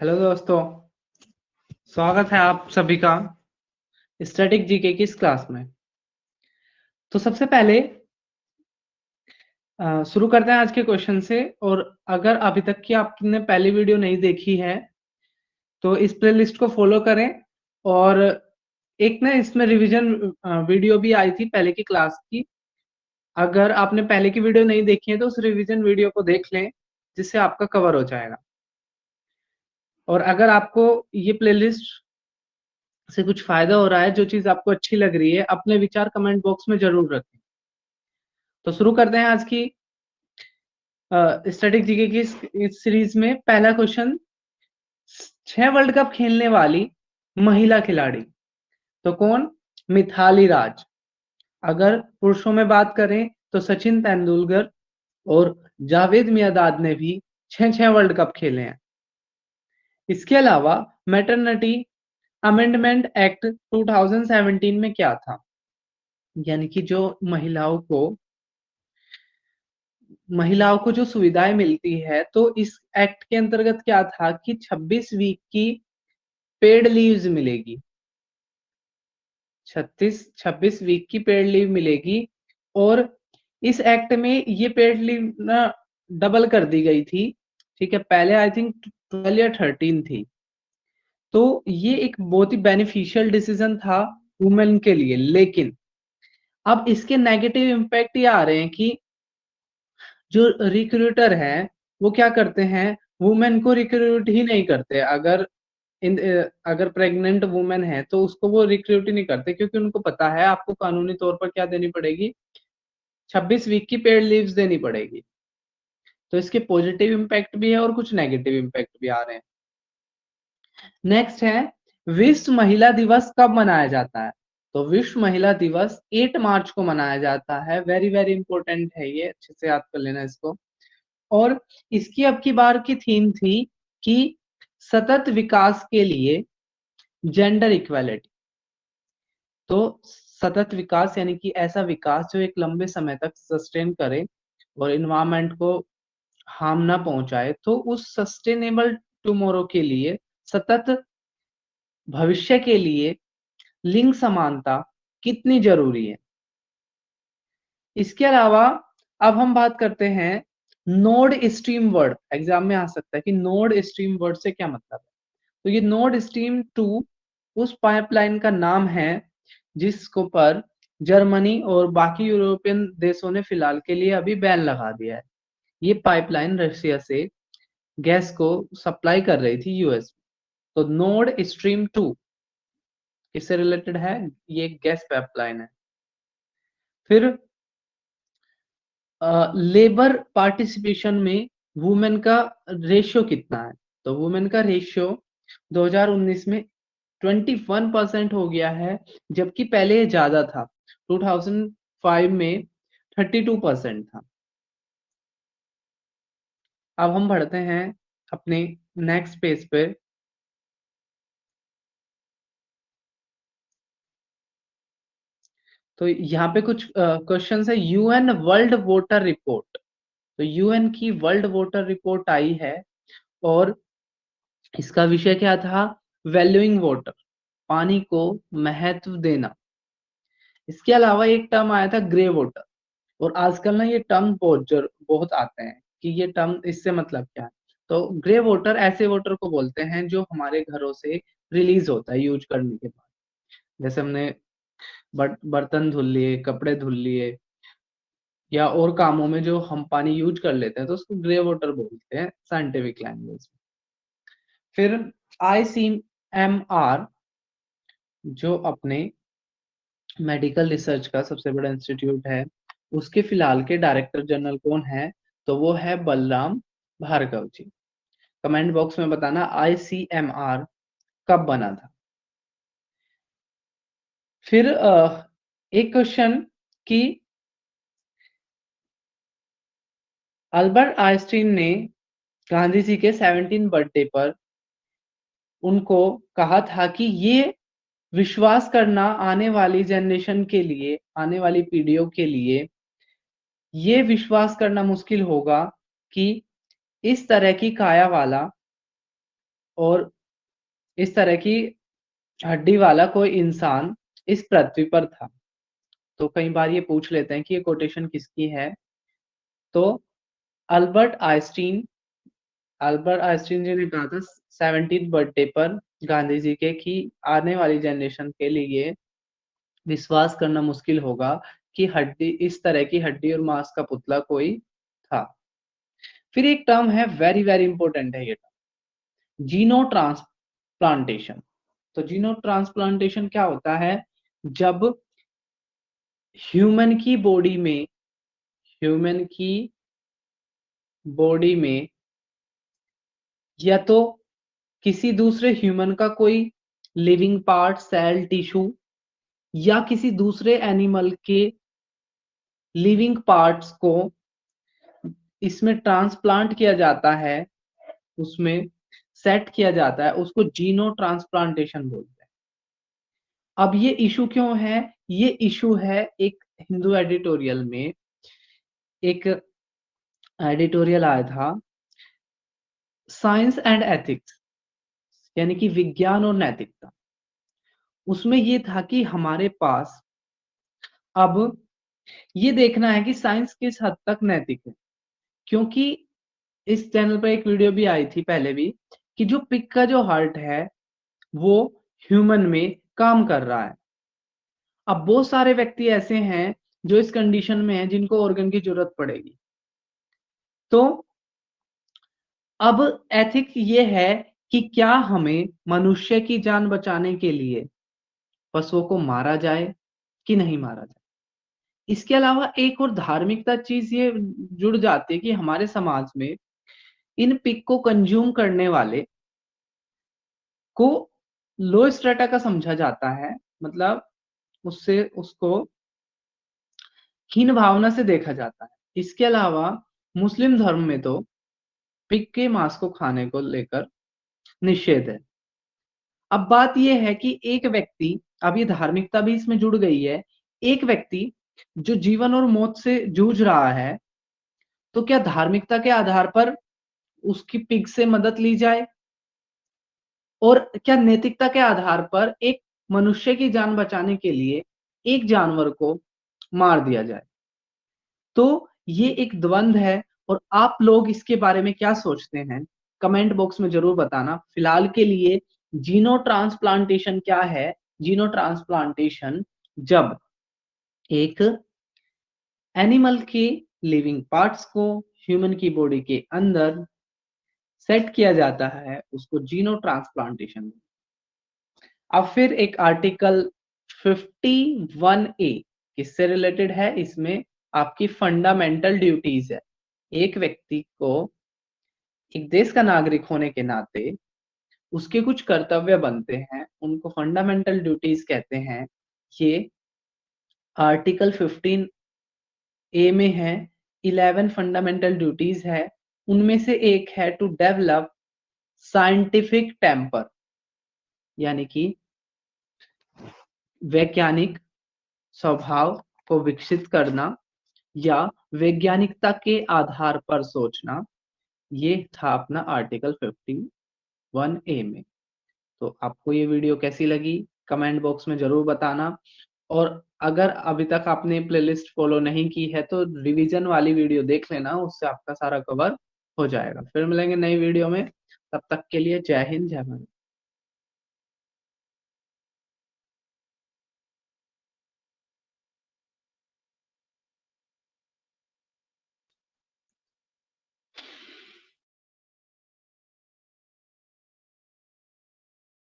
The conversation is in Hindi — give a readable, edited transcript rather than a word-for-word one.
हेलो दोस्तों, स्वागत है आप सभी का स्टैटिक जीके की इस क्लास में। तो सबसे पहले शुरू करते हैं आज के क्वेश्चन से। और अगर अभी तक की आपने पहली वीडियो नहीं देखी है तो इस प्लेलिस्ट को फॉलो करें। और एक ना इसमें रिवीजन वीडियो भी आई थी पहले की क्लास की। अगर आपने पहले की वीडियो नहीं देखी है तो उस रिवीजन वीडियो को देख लें, जिससे आपका कवर हो जाएगा। और अगर आपको ये प्लेलिस्ट से कुछ फायदा हो रहा है, जो चीज आपको अच्छी लग रही है, अपने विचार कमेंट बॉक्स में जरूर रखें। तो शुरू करते हैं आज की स्टैटिक जीके की इस सीरीज में। पहला क्वेश्चन, 6 वर्ल्ड कप खेलने वाली महिला खिलाड़ी तो कौन? मिथाली राज। अगर पुरुषों में बात करें तो सचिन तेंदुलकर और जावेद मियांदाद ने भी 6 वर्ल्ड कप खेले हैं। इसके अलावा मैटरनिटी अमेंडमेंट एक्ट 2017 में क्या था? यानी कि जो महिलाओं को जो सुविधाएं मिलती है, तो इस एक्ट के अंतर्गत क्या था कि 26 वीक की पेड लीव्स मिलेगी। 26 वीक की पेड लीव मिलेगी। और इस एक्ट में ये पेड लीव ना डबल कर दी गई थी। ठीक है, पहले आई थिंक 12 या 13 थी। तो ये एक बहुत ही बेनिफिशियल डिसीजन था वुमेन के लिए। लेकिन अब इसके नेगेटिव इम्पैक्ट ये आ रहे हैं कि जो रिक्रूटर है वो क्या करते हैं, वुमेन को रिक्रूट ही नहीं करते। अगर प्रेग्नेंट वुमेन है तो उसको वो रिक्रूट ही नहीं करते, क्योंकि उनको पता है आपको कानूनी तौर पर क्या देनी पड़ेगी, 26 वीक की पेड लीव्स देनी पड़ेगी। तो इसके पॉजिटिव इम्पैक्ट भी है और कुछ नेगेटिव इम्पैक्ट भी आ रहे हैं। नेक्स्ट है, विश्व महिला दिवस कब मनाया जाता है? तो विश्व महिला दिवस 8 मार्च को मनाया जाता है। वेरी वेरी इंपॉर्टेंट है ये, अच्छे से याद कर लेना इसको। और इसकी अब की बार की थीम थी कि सतत विकास के लिए जेंडर इक्वालिटी। तो सतत विकास यानी कि ऐसा विकास जो एक लंबे समय तक सस्टेन करे और इन्वायरमेंट को हार्म ना पहुंचाए। तो उस सस्टेनेबल टुमारो के लिए, सतत भविष्य के लिए लिंग समानता कितनी जरूरी है। इसके अलावा अब हम बात करते हैं नोड स्ट्रीम वर्ड। एग्जाम में आ सकता है कि नोड स्ट्रीम वर्ड से क्या मतलब है। तो ये नोड स्ट्रीम 2 उस पाइपलाइन का नाम है जिसको पर जर्मनी और बाकी यूरोपियन देशों ने फिलहाल के लिए अभी बैन लगा दिया है। ये पाइपलाइन रशिया से गैस को सप्लाई कर रही थी यूएस। तो नोड स्ट्रीम 2 इससे रिलेटेड है, ये गैस पाइपलाइन है। फिर लेबर पार्टिसिपेशन में वुमेन का रेशियो कितना है? तो वुमेन का रेशियो 2019 में 21% हो गया है, जबकि पहले ये ज्यादा था। 2005 में 32% था। अब हम बढ़ते हैं अपने नेक्स्ट पेज पे। तो यहाँ पे कुछ क्वेश्चंस है। UN world voter report. तो यूएन की वर्ल्ड वोटर रिपोर्ट आई है और इसका विषय क्या था? वैल्यूइंग वाटर, पानी को महत्व देना। इसके अलावा एक टर्म आया था ग्रे वाटर। और आजकल ना ये टर्म बहुत आते हैं कि ये टर्म इससे मतलब क्या है। तो ग्रे वाटर ऐसे वाटर को बोलते हैं जो हमारे घरों से रिलीज होता है यूज करने के बाद। जैसे हमने बर्तन धुल लिए, कपड़े धुल लिए, या और कामों में जो हम पानी यूज कर लेते हैं, तो उसको ग्रे वाटर बोलते हैं साइंटिफिक लैंग्वेज में। फिर ICMR जो अपने मेडिकल रिसर्च का सबसे बड़ा इंस्टीट्यूट है, उसके फिलहाल के डायरेक्टर जनरल कौन है? तो वो है बलराम भार्गव जी। कमेंट बॉक्स में बताना ICMR कब बना था। फिर एक क्वेश्चन कि अल्बर्ट आइंस्टीन ने गांधी जी के 17 बर्थडे पर उनको कहा था कि ये विश्वास करना आने वाली जनरेशन के लिए, आने वाली पीढ़ियों के लिए ये विश्वास करना मुश्किल होगा कि इस तरह की काया वाला और इस तरह की हड्डी वाला कोई इंसान इस पृथ्वी पर था। तो कई बार ये पूछ लेते हैं कि ये कोटेशन किसकी है। तो अल्बर्ट आइंस्टीन जी ने कहा था 70th बर्थडे पर गांधी जी के कि आने वाली जनरेशन के लिए विश्वास करना मुश्किल होगा कि हड्डी, इस तरह की हड्डी और मांस का पुतला कोई था। फिर एक टर्म है, वेरी वेरी इंपॉर्टेंट है ये टर्म, जीनो ट्रांसप्लांटेशन। तो जीनो ट्रांसप्लांटेशन क्या होता है? जब ह्यूमन की बॉडी में या तो किसी दूसरे ह्यूमन का कोई लिविंग पार्ट, सेल, टिश्यू, या किसी दूसरे एनिमल के लिविंग पार्ट्स को इसमें ट्रांसप्लांट किया जाता है, उसमें सेट किया जाता है, उसको जीनो ट्रांसप्लांटेशन बोलते हैं। अब ये इशू क्यों है? ये इशू है, एक हिंदू एडिटोरियल में एक एडिटोरियल आया था, साइंस एंड एथिक्स, यानी कि विज्ञान और नैतिकता। उसमें ये था कि हमारे पास अब ये देखना है कि साइंस किस हद तक नैतिक है, क्योंकि इस चैनल पर एक वीडियो भी आई थी पहले भी कि जो पिग का जो हार्ट है वो ह्यूमन में काम कर रहा है। अब बहुत सारे व्यक्ति ऐसे हैं जो इस कंडीशन में हैं जिनको ऑर्गन की जरूरत पड़ेगी। तो अब एथिक ये है कि क्या हमें मनुष्य की जान बचाने के लिए पशुओं को मारा जाए कि नहीं मारा जाए। इसके अलावा एक और धार्मिकता चीज ये जुड़ जाती है कि हमारे समाज में इन पिग को कंज्यूम करने वाले को लो स्ट्रेटा का समझा जाता है, मतलब उससे उसको हीन भावना से देखा जाता है। इसके अलावा मुस्लिम धर्म में तो पिग के मांस को खाने को लेकर निषेध है। अब बात यह है कि एक व्यक्ति, अब ये धार्मिकता भी इसमें जुड़ गई है, एक व्यक्ति जो जीवन और मौत से जूझ रहा है, तो क्या धार्मिकता के आधार पर उसकी पिग से मदद ली जाए, और क्या नैतिकता के आधार पर एक मनुष्य की जान बचाने के लिए एक जानवर को मार दिया जाए। तो ये एक द्वंद्व है, और आप लोग इसके बारे में क्या सोचते हैं कमेंट बॉक्स में जरूर बताना। फिलहाल के लिए जीनो ट्रांसप्लांटेशन क्या है? जीनो ट्रांसप्लांटेशन जब एक एनिमल के लिविंग पार्ट्स को ह्यूमन की बॉडी के अंदर सेट किया जाता है, उसको जीनो ट्रांसप्लांटेशन। अब फिर एक आर्टिकल 51A किससे रिलेटेड है? इसमें आपकी फंडामेंटल ड्यूटीज है। एक व्यक्ति को एक देश का नागरिक होने के नाते उसके कुछ कर्तव्य बनते हैं, उनको फंडामेंटल ड्यूटीज कहते हैं। ये आर्टिकल 15A में है। 11 फंडामेंटल ड्यूटीज है, उनमें से एक है टू डेवलप साइंटिफिक टेम्पर, यानी कि वैज्ञानिक स्वभाव को विकसित करना या वैज्ञानिकता के आधार पर सोचना। ये था अपना आर्टिकल 51A में। तो आपको ये वीडियो कैसी लगी कमेंट बॉक्स में जरूर बताना, और अगर अभी तक आपने प्लेलिस्ट फॉलो नहीं की है तो रिवीजन वाली वीडियो देख लेना, उससे आपका सारा कवर हो जाएगा। फिर मिलेंगे नई वीडियो में, तब तक के लिए जय हिंद, जय भारत।